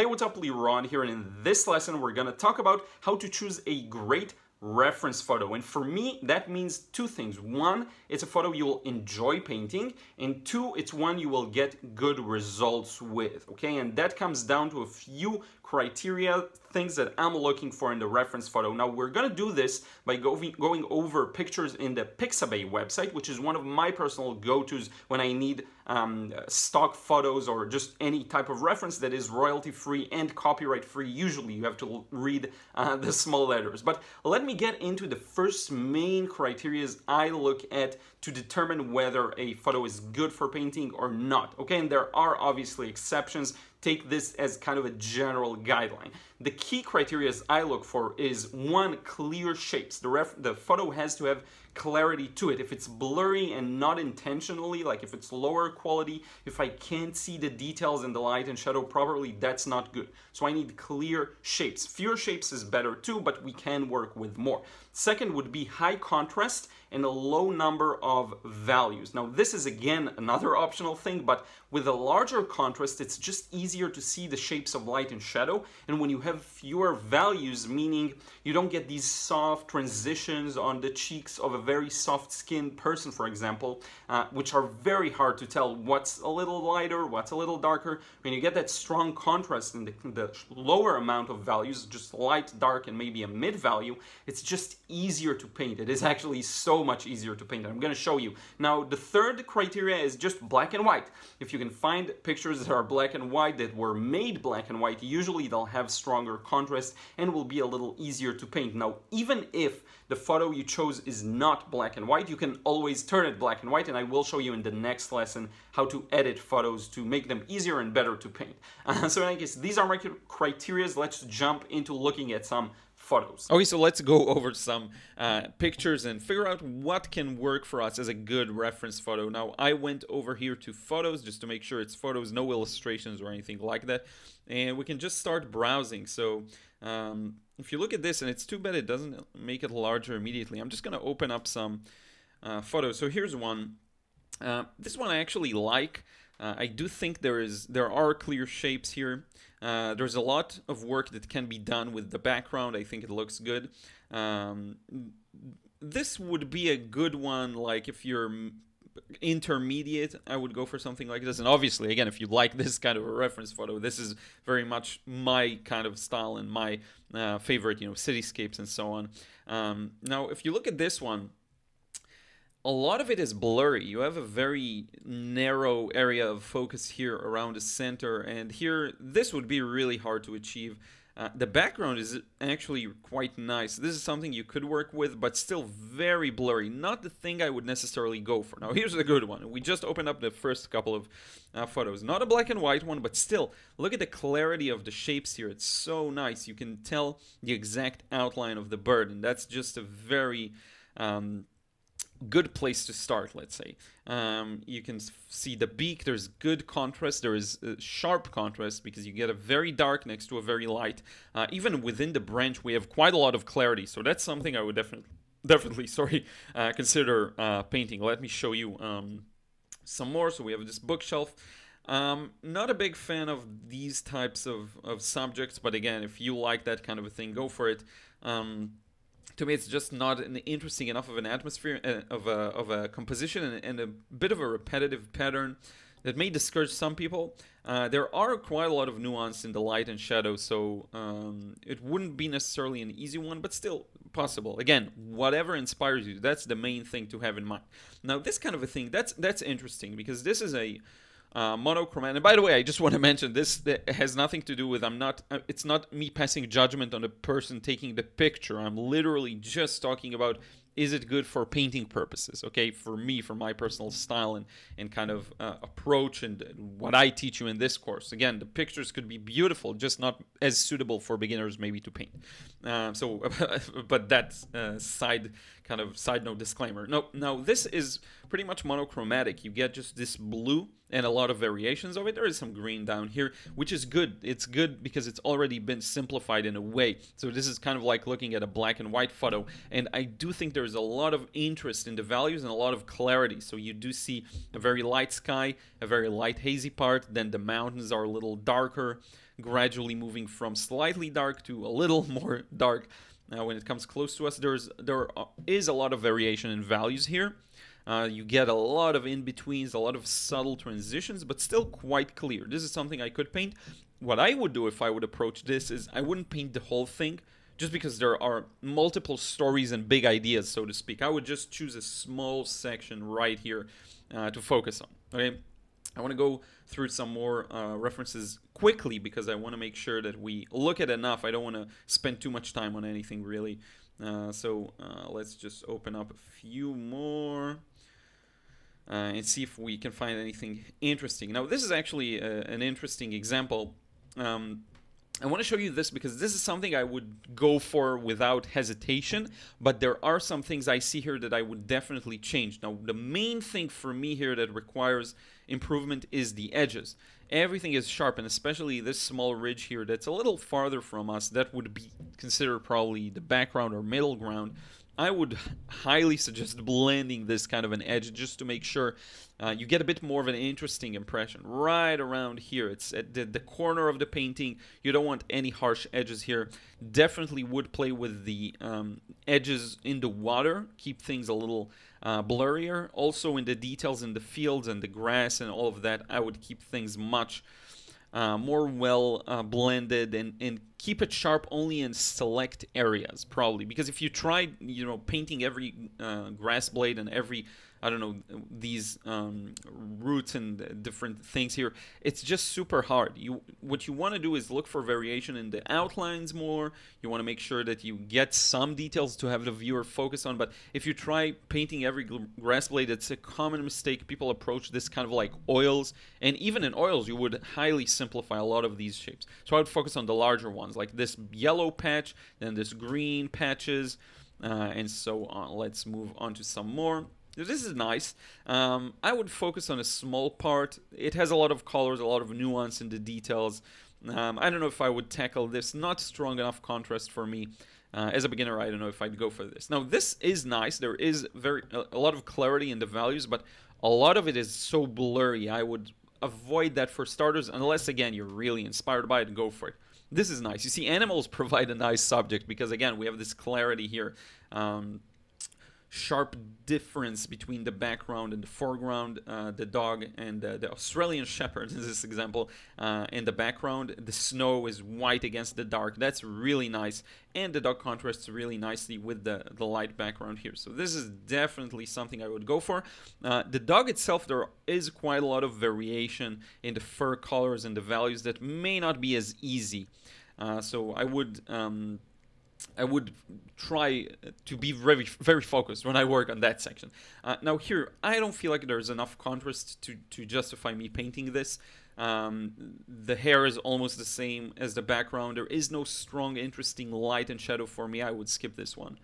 Hey, what's up, Liron here, and in this lesson we're gonna talk about how to choose a great reference photo. And for me, that means two things. One, it's a photo you will enjoy painting, and two, it's one you will get good results with, okay? And that comes down to a few criteria, things that I'm looking for in the reference photo. Now, we're gonna do this by going over pictures in the Pixabay website, which is one of my personal go-tos when I need stock photos or just any type of reference that is royalty-free and copyright-free. Usually you have to read the small letters. But let me get into the first main criteria I look at to determine whether a photo is good for painting or not. Okay, and there are obviously exceptions. Take this as kind of a general guideline. The key criteria I look for is one, clear shapes. The photo has to have clarity to it. If it's blurry and not intentionally, like if it's lower quality, if I can't see the details in the light and shadow properly, that's not good. So I need clear shapes. Fewer shapes is better too, but we can work with more. Second would be high contrast and a low number of values. Now this is again another optional thing, but with a larger contrast, it's just easier to see the shapes of light and shadow. And when you have fewer values, meaning you don't get these soft transitions on the cheeks of a very soft skinned person, for example, which are very hard to tell what's a little lighter, what's a little darker. When you get that strong contrast in the lower amount of values, just light, dark, and maybe a mid value, it's just easier to paint. It is actually so much easier to paint. I'm going to show you. Now, the third criteria is just black and white. If you can find pictures that are black and white, that were made black and white, usually they'll have stronger contrast and will be a little easier to paint. Now, even if the photo you chose is not black and white, you can always turn it black and white, and I will show you in the next lesson how to edit photos to make them easier and better to paint. So in any case, these are my criteria. Let's jump into looking at some photos. Okay, so let's go over some pictures and figure out what can work for us as a good reference photo. Now, I went over here to photos just to make sure it's photos, no illustrations or anything like that. And we can just start browsing. So if you look at this, and it's too bad it doesn't make it larger immediately. I'm just going to open up some photos. So here's one. This one I actually like. I do think there are clear shapes here. There's a lot of work that can be done with the background. I think it looks good. This would be a good one, like if you're intermediate, I would go for something like this. And obviously, again, if you like this kind of a reference photo, this is very much my kind of style and my favorite, cityscapes and so on. Now, if you look at this one, a lot of it is blurry. You have a very narrow area of focus here around the center, and here this would be really hard to achieve. The background is actually quite nice. This is something you could work with, but still very blurry. Not the thing I would necessarily go for. Now here's a good one. We just opened up the first couple of photos. Not a black and white one, but still, look at the clarity of the shapes here. It's so nice. You can tell the exact outline of the bird, and that's just a very good place to start, let's say. You can see the beak. There's good contrast. There is sharp contrast because you get a very dark next to a very light. Even within the branch, we have quite a lot of clarity. So that's something I would definitely consider painting. Let me show you some more. So we have this bookshelf. Not a big fan of these types of subjects, but again, if you like that kind of a thing, go for it. To me, it's just not an interesting enough of an atmosphere, of a composition, and a bit of a repetitive pattern that may discourage some people. There are quite a lot of nuance in the light and shadow, so it wouldn't be necessarily an easy one, but still possible. Again, whatever inspires you, that's the main thing to have in mind. Now, this kind of a thing, that's interesting, because this is a monochromatic. And by the way, I just want to mention this has nothing to do with it's not me passing judgment on the person taking the picture. I'm literally just talking about, is it good for painting purposes? Okay, for me, for my personal style and kind of approach and what I teach you in this course. Again, the pictures could be beautiful, just not as suitable for beginners maybe to paint. But that's side note disclaimer. No, now this is pretty much monochromatic. You get just this blue and a lot of variations of it. There is some green down here, which is good. It's good because it's already been simplified in a way. So this is kind of like looking at a black and white photo. And I do think there's a lot of interest in the values and a lot of clarity. So you do see a very light sky, a very light hazy part. Then the mountains are a little darker. gradually moving from slightly dark to a little more dark. Now, when it comes close to us, there is a lot of variation in values here. You get a lot of in-betweens, a lot of subtle transitions, but still quite clear. This is something I could paint. What I would do if I would approach this is I wouldn't paint the whole thing, just because there are multiple stories and big ideas, so to speak. I would just choose a small section right here to focus on, okay? I want to go through some more references quickly because I want to make sure that we look at enough. I don't want to spend too much time on anything, really. So let's just open up a few more and see if we can find anything interesting. Now, this is actually an interesting example. I want to show you this because this is something I would go for without hesitation, but there are some things I see here that I would definitely change. Now, the main thing for me here that requires improvement is the edges. Everything is sharp, and especially this small ridge here that's a little farther from us, that would be considered probably the background or middle ground. I would highly suggest blending this kind of an edge just to make sure you get a bit more of an interesting impression. Right around here, it's at the corner of the painting. You don't want any harsh edges here. Definitely would play with the edges in the water, keep things a little blurrier. Also in the details in the fields and the grass and all of that, I would keep things much more well blended and keep it sharp only in select areas, probably, because if you try painting every grass blade and every these roots and different things here, it's just super hard. What you want to do is look for variation in the outlines more. You want to make sure that you get some details to have the viewer focus on, but if you try painting every grass blade, it's a common mistake. People approach this kind of like oils, and even in oils you would highly simplify a lot of these shapes. So I would focus on the larger ones, like this yellow patch, then this green patches, and so on. Let's move on to some more. This is nice. I would focus on a small part. It has a lot of colors, a lot of nuance in the details. I don't know if I would tackle this. Not strong enough contrast for me. As a beginner, I don't know if I'd go for this. Now, this is nice. There is a lot of clarity in the values, but a lot of it is so blurry. I would avoid that for starters, unless, again, you're really inspired by it and go for it. This is nice. You see, animals provide a nice subject because, again, we have this clarity here. Sharp difference between the background and the foreground, the dog and the Australian Shepherd in this example, in the background. The snow is white against the dark. That's really nice, and the dog contrasts really nicely with the light background here. So this is definitely something I would go for. The dog itself, there is quite a lot of variation in the fur colors and the values that may not be as easy. So I would try to be very, very focused when I work on that section. Now here, I don't feel like there's enough contrast to justify me painting this. The hair is almost the same as the background. There is no strong, interesting light and shadow for me. I would skip this one.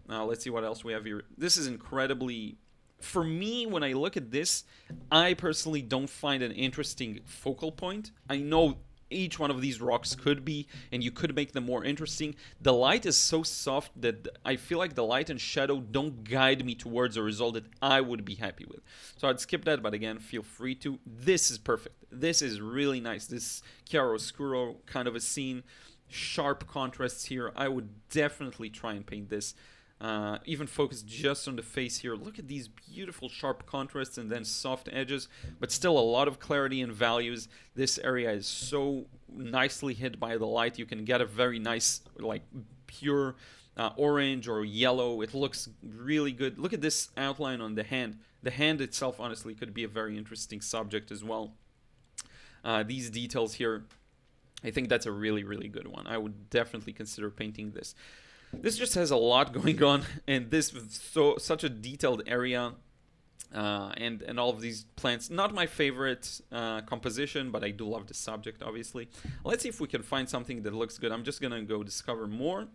Now let's see what else we have here. This is incredibly... For me, when I look at this, I personally don't find an interesting focal point. I know each one of these rocks could be, and you could make them more interesting. The light is so soft that I feel like the light and shadow don't guide me towards a result that I would be happy with. So I'd skip that, but again, feel free to. This is perfect. This is really nice. This chiaroscuro kind of a scene. Sharp contrasts here. I would definitely try and paint this. Even focus just on the face here. Look at these beautiful sharp contrasts and then soft edges, but still a lot of clarity and values. This area is so nicely hit by the light. You can get a very nice, like, pure orange or yellow. It looks really good. Look at this outline on the hand. The hand itself, honestly, could be a very interesting subject as well. These details here, I think that's a really, really good one. I would definitely consider painting this. This just has a lot going on, and this such a detailed area, and all of these plants. Not my favorite composition, but I do love the subject, obviously. Let's see if we can find something that looks good. I'm just gonna go discover more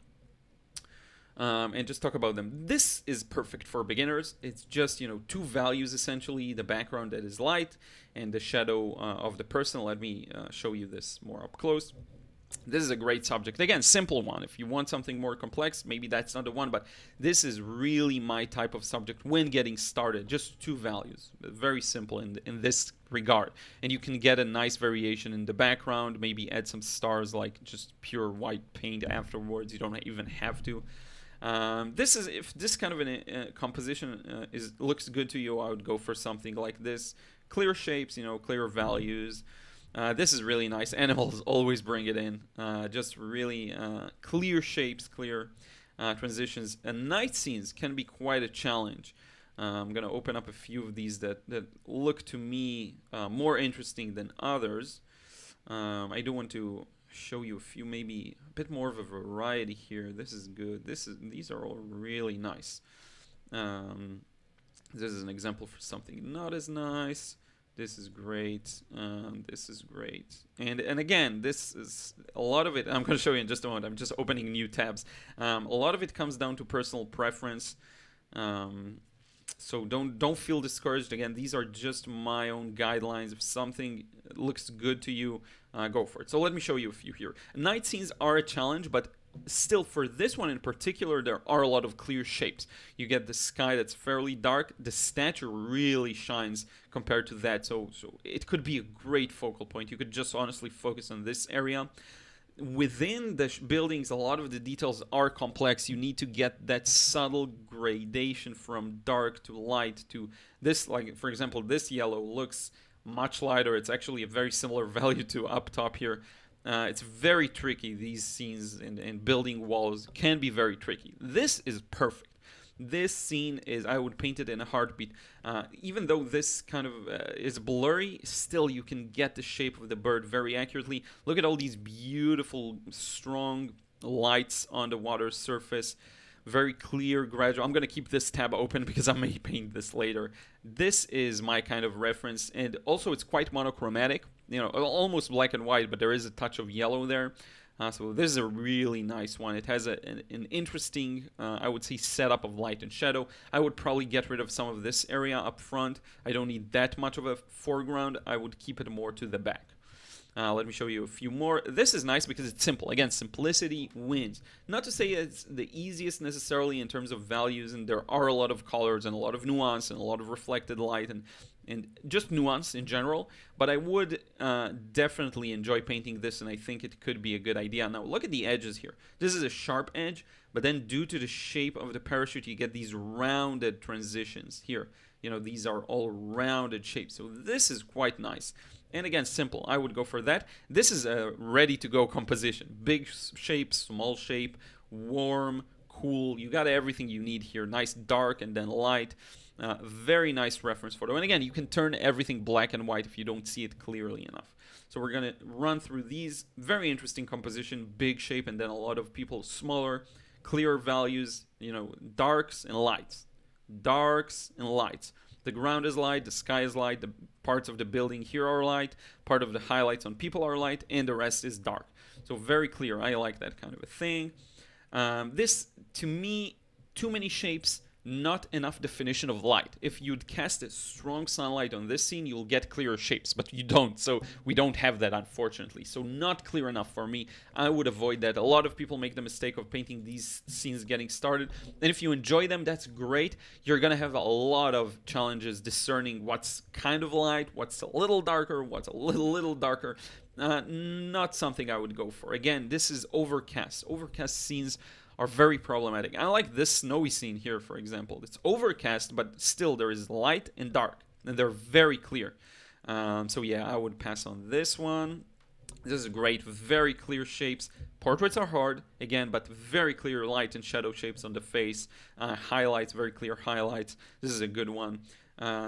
and just talk about them. This is perfect for beginners. It's just, two values essentially: the background that is light and the shadow of the person. Let me show you this more up close. This is a great subject. Again, simple one. If you want something more complex, maybe that's not the one, but this is really my type of subject when getting started. Just 2 values. Very simple in this regard. And you can get a nice variation in the background, maybe add some stars like just pure white paint afterwards. You don't even have to. This is, if this kind of a composition looks good to you, I would go for something like this. Clear shapes, you know, clear values. This is really nice. Animals always bring it in. Just really clear shapes, clear transitions. And night scenes can be quite a challenge. I'm going to open up a few of these that look to me more interesting than others. I do want to show you a few, maybe a bit more of a variety here. This is good. These are all really nice. This is an example for something not as nice. This is great. This is great. And again, this is a lot of it. I'm going to show you in just a moment. I'm just opening new tabs. A lot of it comes down to personal preference. So don't feel discouraged. Again, these are just my own guidelines. If something looks good to you, go for it. So let me show you a few here. Night scenes are a challenge, but still, for this one in particular, there are a lot of clear shapes. You get the sky that's fairly dark. The statue really shines compared to that, so it could be a great focal point. You could just honestly focus on this area. Within the buildings, a lot of the details are complex. You need to get that subtle gradation from dark to light to this. Like, for example, this yellow looks much lighter. It's actually a very similar value to up top here. It's very tricky. These scenes and building walls can be very tricky. This is perfect. This scene is, I would paint it in a heartbeat. Even though this kind of is blurry, still you can get the shape of the bird very accurately. Look at all these beautiful, strong lights on the water surface. Very clear, gradual. I'm going to keep this tab open because I may paint this later. This is my kind of reference, and also it's quite monochromatic. You know, almost black and white, but there is a touch of yellow there. So this is a really nice one. It has an interesting, I would say, setup of light and shadow. I would probably get rid of some of this area up front. I don't need that much of a foreground. I would keep it more to the back. Let me show you a few more. This is nice because it's simple. Again, simplicity wins. Not to say it's the easiest necessarily in terms of values, and there are a lot of colors and a lot of nuance and a lot of reflected light and just nuance in general, but I would definitely enjoy painting this, and I think it could be a good idea. Now, look at the edges here. This is a sharp edge, but then due to the shape of the parachute, you get these rounded transitions here. You know, these are all rounded shapes, so this is quite nice. And again, simple. I would go for that. This is a ready-to-go composition. Big shape, small shape, warm, cool. You got everything you need here. Nice dark and then light. Very nice reference photo. And again, you can turn everything black and white if you don't see it clearly enough. So we're going to run through these. Very interesting composition, big shape, and then a lot of people smaller, clear values, you know, darks and lights. Darks and lights. The ground is light, the sky is light, the parts of the building here are light, part of the highlights on people are light, and the rest is dark. So very clear. I like that kind of a thing. This, to me, too many shapes, not enough definition of light. If you'd cast a strong sunlight on this scene, you'll get clearer shapes, but you don't, so we don't have that, unfortunately. So not clear enough for me. I would avoid that. A lot of people make the mistake of painting these scenes getting started, and if you enjoy them, that's great. You're gonna have a lot of challenges discerning what's kind of light, what's a little darker, what's a little darker. Not something I would go for. Again, this is overcast. Overcast scenes are very problematic. I like this snowy scene here, for example. It's overcast, but still there is light and dark, and they're very clear. So yeah, I would pass on this one. This is great, very clear shapes. Portraits are hard, again, but very clear light and shadow shapes on the face. Highlights, very clear highlights. This is a good one.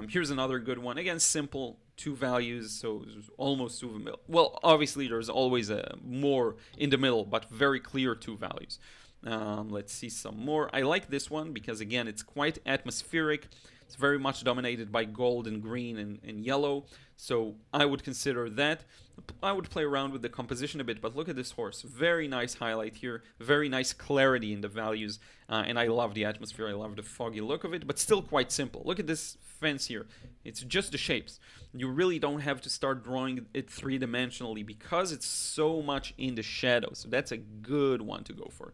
Here's another good one. Again, simple, 2 values, so almost 2. Well, obviously there's always a more in the middle, but very clear 2 values. Let's see some more. I like this one because, again, it's quite atmospheric. It's very much dominated by gold and green and yellow, so I would consider that. I would play around with the composition a bit, but look at this horse. Very nice highlight here, very nice clarity in the values, and I love the atmosphere, I love the foggy look of it, but still quite simple. Look at this fence here. It's just the shapes. You really don't have to start drawing it three-dimensionally because it's so much in the shadows, so that's a good one to go for.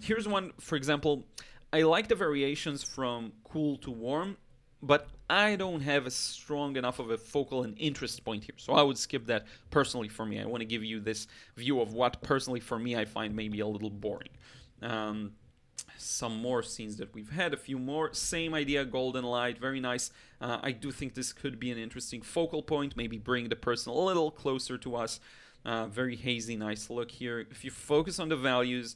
Here's one, for example, I like the variations from cool to warm, but I don't have a strong enough of a focal and interest point here, so I would skip that personally for me. I want to give you this view of what personally for me I find maybe a little boring. Some more scenes that we've had, a few more, same idea, golden light, very nice. I do think this could be an interesting focal point, maybe bring the person a little closer to us. Very hazy, nice look here. If you focus on the values,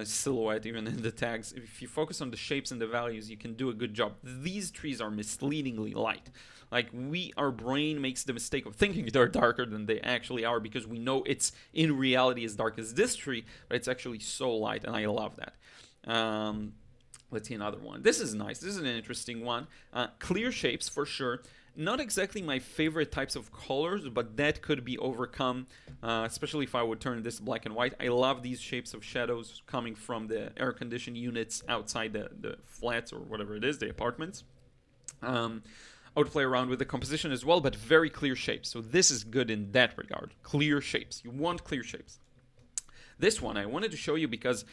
silhouette even in the tags, if you focus on the shapes and the values, you can do a good job. These trees are misleadingly light. Like, our brain makes the mistake of thinking they're darker than they actually are because we know it's in reality as dark as this tree, but it's actually so light, and I love that. Let's see another one. This is nice. This is an interesting one. Clear shapes for sure. Not exactly my favorite types of colors, but that could be overcome, especially if I would turn this black and white. I love these shapes of shadows coming from the air-conditioned units outside the flats or whatever it is, the apartments. I would play around with the composition as well, but very clear shapes. So this is good in that regard. Clear shapes. You want clear shapes. This one I wanted to show you because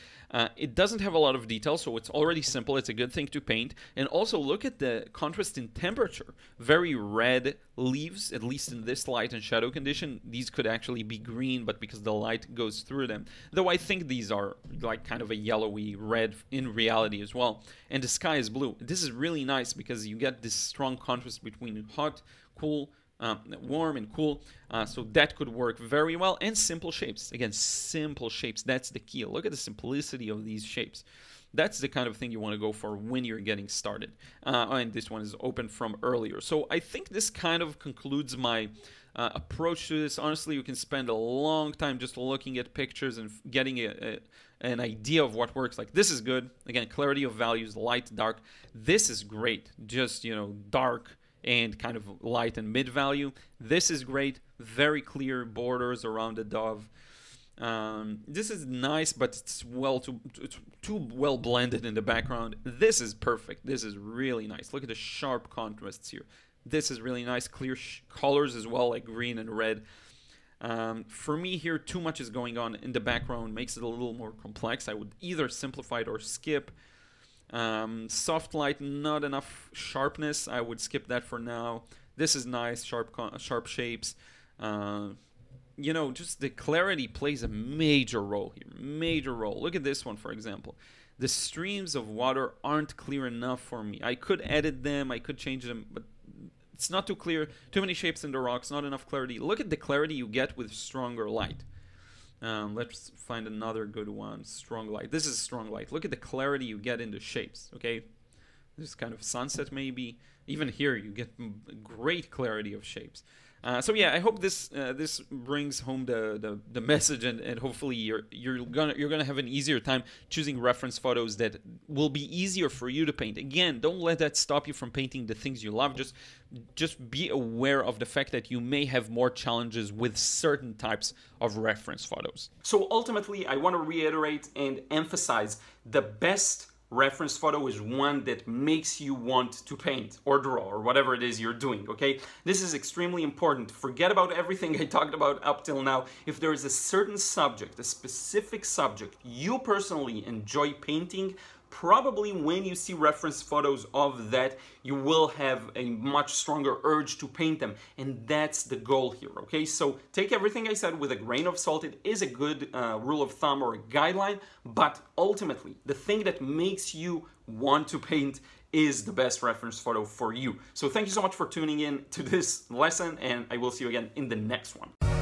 it doesn't have a lot of detail, so it's already simple. It's a good thing to paint. And also look at the contrast in temperature. Very red leaves, at least in this light and shadow condition. These could actually be green, but because the light goes through them. Though I think these are like kind of a yellowy red in reality as well. And the sky is blue. This is really nice because you get this strong contrast between hot, cool, warm and cool, so that could work very well. And simple shapes. Again, simple shapes. That's the key. Look at the simplicity of these shapes. That's the kind of thing you want to go for when you're getting started. And this one is open from earlier. So I think this kind of concludes my approach to this. Honestly, you can spend a long time just looking at pictures and getting an idea of what works. Like, this is good. Again, clarity of values, light, dark. This is great. Just, dark and kind of light and mid value. This is great. Very clear borders around the dove. This is nice, but it's too well blended in the background. This is perfect. This is really nice. Look at the sharp contrasts here. This is really nice. Clear colors as well, like green and red. For me here, too much is going on in the background. Makes it a little more complex. I would either simplify it or skip. Soft light, not enough sharpness. I would skip that for now. This is nice, sharp shapes. Just the clarity plays a major role here. Major role. Look at this one, for example. The streams of water aren't clear enough for me. I could edit them, I could change them, but it's not too clear. Too many shapes in the rocks, not enough clarity. Look at the clarity you get with stronger light. Let's find another good one. Strong light. This is strong light. Look at the clarity you get in the shapes. Okay, this kind of sunset maybe. Even here you get great clarity of shapes. So yeah, I hope this brings home the message, and hopefully you're gonna have an easier time choosing reference photos that will be easier for you to paint. Again, don't let that stop you from painting the things you love. Just be aware of the fact that you may have more challenges with certain types of reference photos. So ultimately, I want to reiterate and emphasize the best reference photo is one that makes you want to paint or draw or whatever it is you're doing, okay? This is extremely important. Forget about everything I talked about up till now. If there is a certain subject, a specific subject you personally enjoy painting, probably when you see reference photos of that, you will have a much stronger urge to paint them. And that's the goal here, okay? So take everything I said with a grain of salt. It is a good rule of thumb or a guideline, but ultimately, the thing that makes you want to paint is the best reference photo for you. So thank you so much for tuning in to this lesson, and I will see you again in the next one.